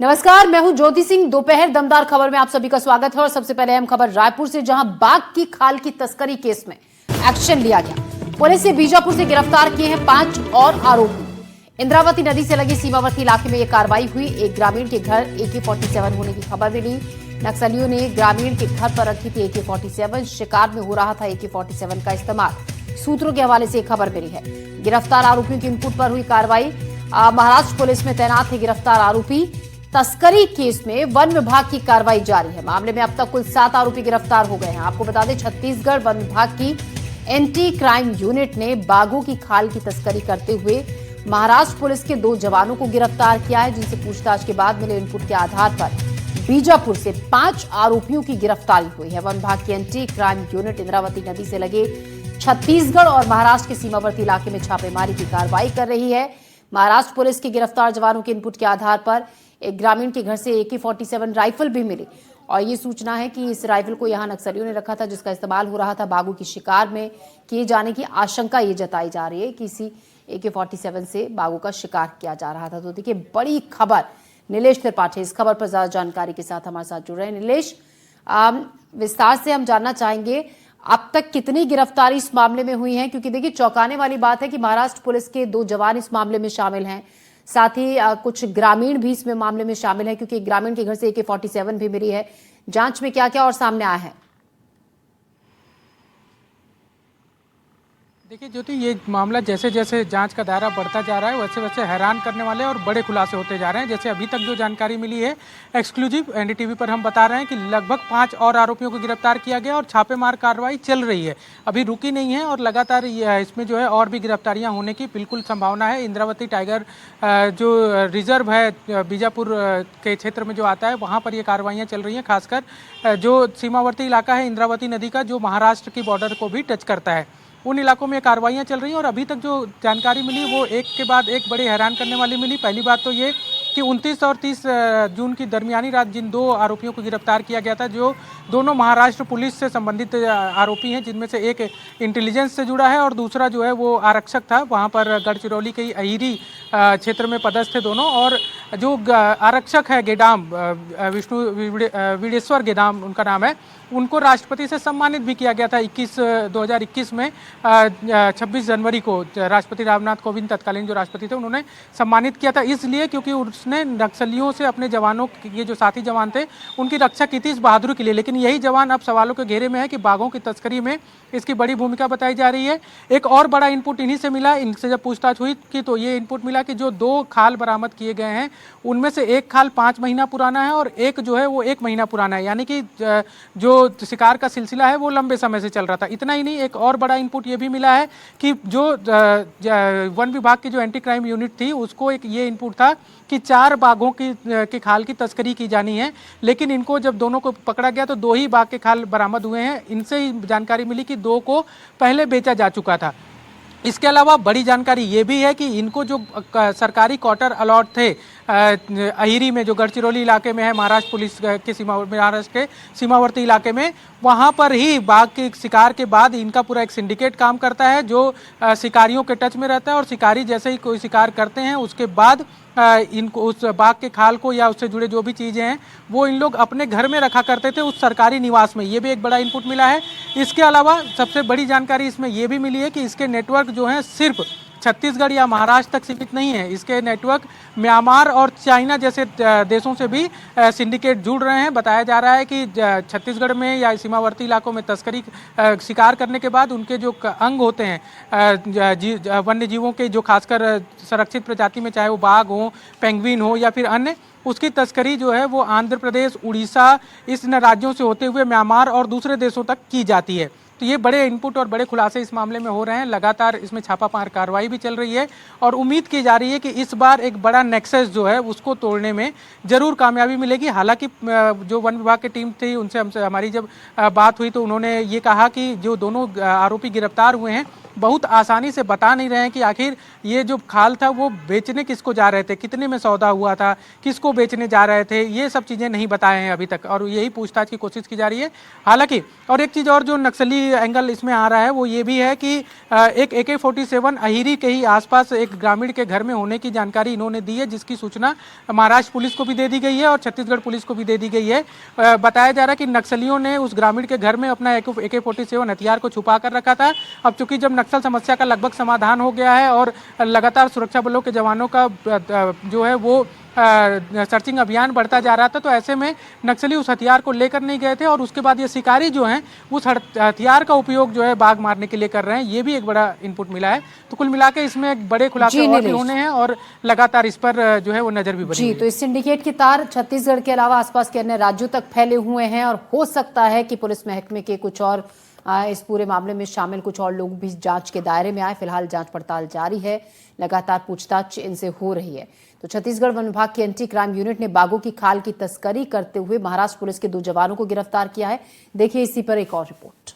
नमस्कार, मैं हूं ज्योति सिंह। दोपहर दमदार खबर में आप सभी का स्वागत है और सबसे पहले अहम खबर रायपुर से, जहां बाघ की खाल की तस्करी केस में एक्शन लिया गया। पुलिस ने बीजापुर से गिरफ्तार किए हैं 5 और आरोपी। इंद्रावती नदी से लगे सीमावर्ती इलाके में यह कार्रवाई हुई। एक ग्रामीण के घर AK-47 होने की खबर मिली। नक्सलियों ने ग्रामीण के घर पर रखी थी AK-47। शिकार में हो रहा था AK-47 का इस्तेमाल। सूत्रों के हवाले से खबर मिली है। गिरफ्तार आरोपियों के इनपुट पर हुई कार्रवाई। महाराष्ट्र पुलिस में तैनात है गिरफ्तार आरोपी। तस्करी केस में वन विभाग की कार्रवाई जारी है। मामले में अब तक कुल 7 आरोपी गिरफ्तार हो गए हैं। आपको बता दें, छत्तीसगढ़ वन विभाग की एंटी क्राइम यूनिट ने बाघों की खाल की तस्करी करते हुए महाराष्ट्र पुलिस के 2 जवानों को गिरफ्तार किया है, जिनसे पूछताछ के बाद मिले इनपुट के आधार पर बीजापुर से 5 आरोपियों की गिरफ्तारी हुई है। वन विभाग की एंटी क्राइम यूनिट इंद्रावती नदी से लगे छत्तीसगढ़ और महाराष्ट्र के सीमावर्ती इलाके में छापेमारी की कार्रवाई कर रही है। महाराष्ट्र पुलिस के गिरफ्तार जवानों के इनपुट के आधार पर एक ग्रामीण के घर से AK-47 राइफल भी मिली और ये सूचना है कि इस राइफल को यहां नक्सलियों ने रखा था, जिसका इस्तेमाल हो रहा था बाघों की शिकार में। किए जाने की आशंका ये जताई जा रही है कि इसी AK-47 से बाघों का शिकार किया जा रहा था। तो देखिए, बड़ी खबर। नीलेश त्रिपाठी इस खबर पर ज्यादा जानकारी के साथ हमारे साथ जुड़ रहे हैं। नीलेश, विस्तार से हम जानना चाहेंगे अब तक कितनी गिरफ्तारी इस मामले में हुई है, क्योंकि देखिए चौंकाने वाली बात है कि महाराष्ट्र पुलिस के 2 जवान इस मामले में शामिल हैं, साथ ही कुछ ग्रामीण भी इसमें मामले में शामिल है, क्योंकि ग्रामीण के घर से AK-47 भी मिली है। जांच में क्या क्या और सामने आया है? देखिए ज्योति, ये मामला जैसे जैसे जांच का दायरा बढ़ता जा रहा है वैसे वैसे हैरान करने वाले और बड़े खुलासे होते जा रहे हैं। जैसे अभी तक जो जानकारी मिली है एक्सक्लूसिव NDTV पर हम बता रहे हैं कि लगभग 5 और आरोपियों को गिरफ्तार किया गया और छापेमार कार्रवाई चल रही है, अभी रुकी नहीं है और लगातार इसमें जो है और भी गिरफ्तारियाँ होने की बिल्कुल संभावना है। इंद्रावती टाइगर जो रिजर्व है बीजापुर के क्षेत्र में जो आता है, वहाँ पर ये कार्रवाइयाँ चल रही हैं। खासकर जो सीमावर्ती इलाका है इंद्रावती नदी का, जो महाराष्ट्र की बॉर्डर को भी टच करता है, उन इलाकों में कार्रवाइयाँ चल रही हैं। और अभी तक जो जानकारी मिली वो एक के बाद एक बड़ी हैरान करने वाली मिली। पहली बात तो ये कि 29 और 30 जून की दरमियानी रात जिन 2 आरोपियों को गिरफ्तार किया गया था, जो दोनों महाराष्ट्र पुलिस से संबंधित आरोपी हैं, जिनमें से एक इंटेलिजेंस से जुड़ा है और दूसरा जो है वो आरक्षक था, वहाँ पर गढ़चिरौली के अहिरी क्षेत्र में पदस्थ थे दोनों। और जो आरक्षक है गेडाम, विष्णु वीडेश्वर गेडाम उनका नाम है, उनको राष्ट्रपति से सम्मानित भी किया गया था 2021 में। 26 जनवरी को राष्ट्रपति रामनाथ कोविंद, तत्कालीन जो राष्ट्रपति थे, उन्होंने सम्मानित किया था, इसलिए क्योंकि उसने नक्सलियों से अपने जवानों, ये जो साथी जवान थे, उनकी रक्षा की थी इस बहादुरी के लिए। लेकिन यही जवान अब सवालों के घेरे में है कि बाघों की तस्करी में इसकी बड़ी भूमिका बताई जा रही है। एक और बड़ा इनपुट इन्हीं से मिला। इनसे जब पूछताछ हुई कि तो ये इनपुट मिला कि जो 2 खाल बरामद किए गए हैं, उनमें से एक खाल 5 महीना पुराना है और एक जो है वो 1 महीना पुराना है, यानी कि जो शिकार का सिलसिला है वो लंबे समय से चल रहा था। इतना ही नहीं, एक और बड़ा इनपुट ये भी मिला है कि जो वन विभाग की जो एंटी क्राइम यूनिट थी, उसको एक ये इनपुट था कि 4 बाघों की खाल की तस्करी की जानी है, लेकिन इनको जब दोनों को पकड़ा गया तो 2 ही बाघ के खाल बरामद हुए हैं। इनसे ही जानकारी मिली कि 2 को पहले बेचा जा चुका था। इसके अलावा बड़ी जानकारी ये भी है कि इनको जो सरकारी क्वार्टर अलॉट थे अहिरी में, जो गढ़चिरौली इलाके में है, महाराष्ट्र पुलिस के महाराष्ट्र के सीमावर्ती इलाके में, वहाँ पर ही बाघ के शिकार के बाद इनका पूरा एक सिंडिकेट काम करता है, जो शिकारियों के टच में रहता है। और शिकारी जैसे ही कोई शिकार करते हैं, उसके बाद इनको उस बाघ के खाल को या उससे जुड़े जो भी चीज़ें हैं वो इन लोग अपने घर में रखा करते थे, उस सरकारी निवास में। ये भी एक बड़ा इनपुट मिला है। इसके अलावा सबसे बड़ी जानकारी इसमें ये भी मिली है कि इसके नेटवर्क जो हैं सिर्फ छत्तीसगढ़ या महाराष्ट्र तक सीमित नहीं है। इसके नेटवर्क म्यांमार और चाइना जैसे देशों से भी सिंडिकेट जुड़ रहे हैं। बताया जा रहा है कि छत्तीसगढ़ में या सीमावर्ती इलाकों में तस्करी शिकार करने के बाद उनके जो अंग होते हैं वन्य जीवों के, जो खासकर संरक्षित प्रजाति में, चाहे वो बाघ हो, पेंगुइन हो या फिर अन्य, उसकी तस्करी जो है वो आंध्र प्रदेश, उड़ीसा, इस राज्यों से होते हुए म्यांमार और दूसरे देशों तक की जाती है। तो ये बड़े इनपुट और बड़े खुलासे इस मामले में हो रहे हैं। लगातार इसमें छापामार कार्रवाई भी चल रही है और उम्मीद की जा रही है कि इस बार एक बड़ा नेक्सस जो है उसको तोड़ने में जरूर कामयाबी मिलेगी। हालांकि जो वन विभाग की टीम थी, उनसे हमारी जब बात हुई तो उन्होंने ये कहा कि जो दोनों आरोपी गिरफ्तार हुए हैं बहुत आसानी से बता नहीं रहे हैं कि आखिर ये जो खाल था वो बेचने किसको जा रहे थे, कितने में सौदा हुआ था, किसको बेचने जा रहे थे, ये सब चीज़ें नहीं बताए हैं अभी तक और यही पूछताछ की कोशिश की जा रही है। हालांकि और एक चीज़ और जो नक्सली एंगल इसमें आ रहा है वो ये भी है कि एक AK-47 अहिरी के ही आसपास एक ग्रामीण के घर में होने की जानकारी इन्होंने दी है, जिसकी सूचना महाराष्ट्र पुलिस को भी दे दी गई है और छत्तीसगढ़ पुलिस को भी दे दी गई है। बताया जा रहा है कि नक्सलियों ने उस ग्रामीण के घर में अपना AK-47 हथियार को छुपा कर रखा था। अब चूंकि जब नक्सल समस्या का लगभग समाधान हो गया है और लगातार सुरक्षा बलों के जवानों का जो है वो सर्चिंग अभियान बढ़ता जा रहा था, तो ऐसे में नक्सली उस हथियार को लेकर नहीं गए थे और उसके बाद ये शिकारी जो हैं उस हथियार का उपयोग जो है बाघ मारने के लिए कर रहे हैं। ये भी एक बड़ा इनपुट मिला है। तो कुल मिला के इसमें एक बड़े खुलासे और भी होने हैं और लगातार इस पर जो है वो नजर भी बनी। जी, तो इस सिंडिकेट के तार छत्तीसगढ़ के अलावा आसपास के अन्य राज्यों तक फैले हुए हैं और हो सकता है कि पुलिस महकमे के कुछ और इस पूरे मामले में शामिल कुछ और लोग भी जांच के दायरे में आए। फिलहाल जांच पड़ताल जारी है, लगातार पूछताछ इनसे हो रही है। तो छत्तीसगढ़ वन विभाग की एंटी क्राइम यूनिट ने बाघों की खाल की तस्करी करते हुए महाराष्ट्र पुलिस के 2 जवानों को गिरफ्तार किया है। देखिए इसी पर एक और रिपोर्ट।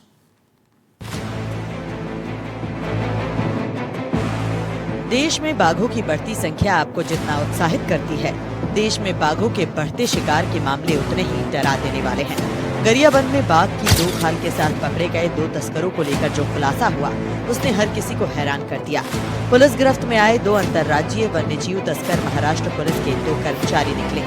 देश में बाघों की बढ़ती संख्या आपको जितना उत्साहित करती है, देश में बाघों के बढ़ते शिकार के मामले उतने ही डरा देने वाले हैं। गरियाबंद में बाघ की 2 खाल के साथ पकड़े गए 2 तस्करों को लेकर जो खुलासा हुआ उसने हर किसी को हैरान कर दिया। पुलिस गिरफ्त में आए 2 अंतर्राज्यीय वन्यजीव तस्कर महाराष्ट्र पुलिस के 2 कर्मचारी निकले।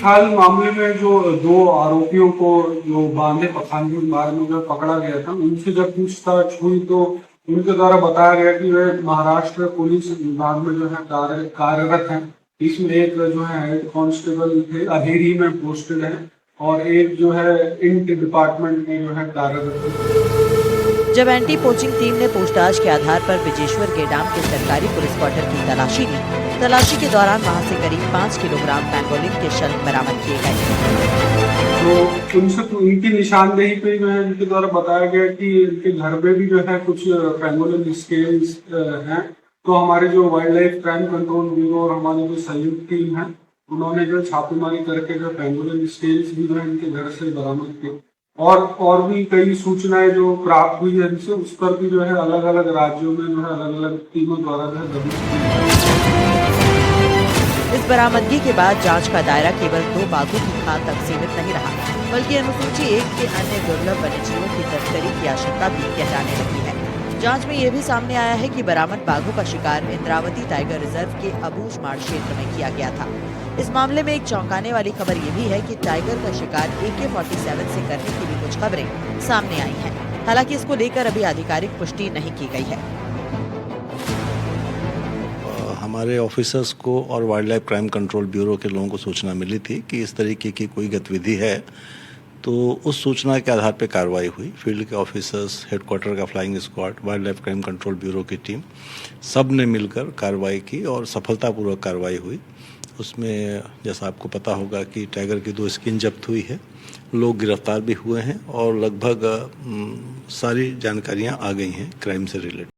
हाल मामले में जो 2 आरोपियों को जो बांधे पखानपुर मार्ग में जो पकड़ा गया था, उनसे जब पूछताछ हुई तो उनके द्वारा बताया गया कि वे महाराष्ट्र पुलिस विभाग में जो है कार्यरत हैं। इसमें एक जो है हेड कांस्टेबल थे अहेरी में पोस्टेड है और एक जो है इंट डिपार्टमेंट में जो है कार्यरत है। जब एंटी पोचिंग टीम ने पूछताछ के आधार पर विजेश्वर गेडाम के सरकारी पुलिस क्वार्टर की तलाशी ली, तलाशी के दौरान वहां से करीब 5 किलोग्राम पैंगोलिन के शल्क बरामद किए गए। तो उनसे उनकी निशानदेही पे जो है उनके द्वारा बताया गया कि इनके घर में भी जो है कुछ पैंगोलिन स्केल्स हैं। तो हमारे जो wild life crime control bureau और हमारी जो संयुक्त टीम है उन्होंने जो छापेमारी करके जो पैंगोलिन स्केल्स भी जो है इनके घर से बरामद किए और भी कई सूचनाएं जो प्राप्त हुई है इनसे, उस पर भी जो है अलग अलग राज्यों में जो है अलग अलग टीमों द्वारा जो है दबिश की। इस बरामदगी के बाद जांच का दायरा केवल 2 बाघों की खाल तक सीमित नहीं रहा, बल्कि अनुसूची 1 के अन्य दुर्लभ वन्यजीवों की तस्करी की आशंका भी गहराने लगी है। जांच में यह भी सामने आया है कि बरामद बाघों का शिकार इंद्रावती टाइगर रिजर्व के अबूझमाड़ क्षेत्र में किया गया था। इस मामले में एक चौंकाने वाली खबर यह भी है कि टाइगर का शिकार AK-47 से करने की भी कुछ खबरें सामने आई हैं। हालांकि इसको लेकर अभी आधिकारिक पुष्टि नहीं की गई है। हमारे ऑफिसर्स को और wild life crime control bureau के लोगों को सूचना मिली थी कि इस तरीके की कोई गतिविधि है, तो उस सूचना के आधार पर कार्रवाई हुई। फील्ड के ऑफिसर्स, हेडक्वार्टर का flying squad, wild life crime control bureau की टीम, सब ने मिलकर कार्रवाई की और सफलतापूर्वक कार्रवाई हुई। उसमें जैसा आपको पता होगा कि टाइगर की 2 स्किन जब्त हुई है, लोग गिरफ्तार भी हुए हैं और लगभग सारी जानकारियां आ गई हैं क्राइम से रिलेटेड।